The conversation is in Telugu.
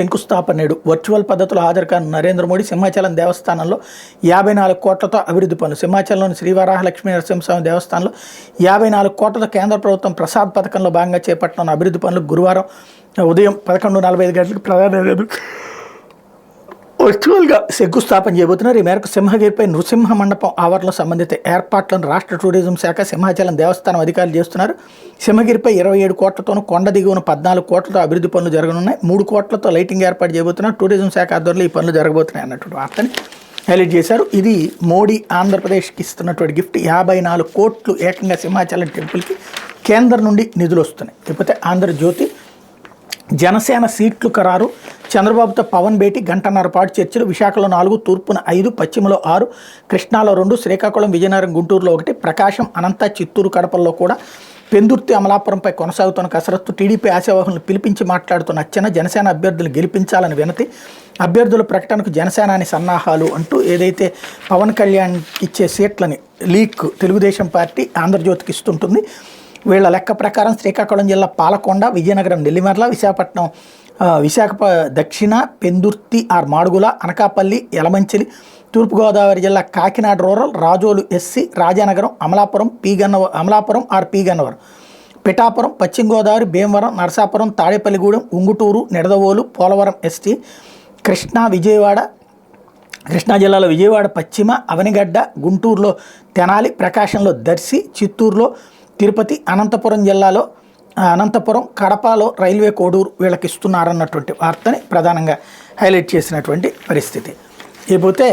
శంకుస్థాపన నేడు వర్చువల్ పద్ధతిలో హాజరు కాని నరేంద్ర మోడీ సింహాచలం దేవస్థానంలో 54 కోట్లతో అభివృద్ధి పనులు. సింహాచలంలోని శ్రీవరాహ లక్ష్మీ నరసింహస్వామి దేవస్థానంలో 54 కోట్లతో కేంద్ర ప్రభుత్వం ప్రసాద్ పథకంలో భాగంగా చేపట్టిన అభివృద్ధి పనులు గురువారం ఉదయం 11:45 గంటలకు ప్రధాన వర్చువల్గా శంకుస్థాపన చేయబోతున్నారు. ఈ మేరకు సింహగిరిపై నృసింహ మండపం ఆవరణలో సంబంధిత ఏర్పాట్లను రాష్ట్ర టూరిజం శాఖ సింహాచలం దేవస్థానం అధికారులు చేస్తున్నారు. సింహగిరిపై 27 కోట్లతోనూ కొండ దిగువన 14 కోట్లతో అభివృద్ధి పనులు జరగనున్నాయి. 3 కోట్లతో లైటింగ్ ఏర్పాటు చేయబోతున్నారు. టూరిజం శాఖ ఆధ్వర్యంలో ఈ పనులు జరగబోతున్నాయి అన్నటువంటి వార్తని హైలైట్ చేశారు. ఇది మోడీ ఆంధ్రప్రదేశ్కి ఇస్తున్నటువంటి గిఫ్ట్. 54 కోట్లు ఏకంగా సింహాచలం టెంపుల్కి కేంద్రం నుండి నిధులు వస్తున్నాయి. లేకపోతే ఆంధ్రజ్యోతి జనసేన సీట్లు ఖరారు, చంద్రబాబుతో పవన్ భేటీ, గంటన్నర పాటు చర్చలు. విశాఖలో 4, తూర్పున 5, పశ్చిమలో 6, కృష్ణాలో 2, శ్రీకాకుళం, విజయనగరం, గుంటూరులో 1, ప్రకాశం, అనంత, చిత్తూరు, కడపల్లో కూడా పెందుర్తి, అమలాపురంపై కొనసాగుతున్న కసరత్తు. టీడీపీ ఆశావాహులను పిలిపించి మాట్లాడుతున్న అచ్చెన్న జనసేన అభ్యర్థులు గెలిపించాలని వినతి. అభ్యర్థుల ప్రకటనకు జనసేనాని సన్నాహాలు అంటూ ఏదైతే పవన్ కళ్యాణ్ ఇచ్చే సీట్లని లీక్ తెలుగుదేశం పార్టీ ఆంధ్రజ్యోతికి ఇస్తుంటుంది. వీళ్ళ లెక్క ప్రకారం శ్రీకాకుళం జిల్లా పాలకొండ, విజయనగరం నెల్లిమర్ల, విశాఖపట్నం విశాఖ దక్షిణ, పెందుర్తి ఆర్ మాడుగుల, అనకాపల్లి, యలమంచిలి, తూర్పుగోదావరి జిల్లా Kakinada rural, Razole SC, Rajanagaram, Amalapuram R P Gannavaram, Pithapuram, పశ్చిమ గోదావరి, భీమవరం, నరసాపురం, తాడేపల్లిగూడెం, ఉంగుటూరు, నిడదవోలు, పోలవరం ఎస్టీ, కృష్ణా జిల్లాలో విజయవాడ పశ్చిమ, అవనిగడ్డ, గుంటూరులో తెనాలి, ప్రకాశంలో దర్శి, చిత్తూరులో తిరుపతి, అనంతపురం జిల్లాలో అనంతపురం, కడపలో రైల్వే కోడూరు వీళ్ళకి ఇస్తున్నారన్నటువంటి వార్తని ప్రధానంగా హైలైట్ చేసినటువంటి పరిస్థితి. ఇకపోతే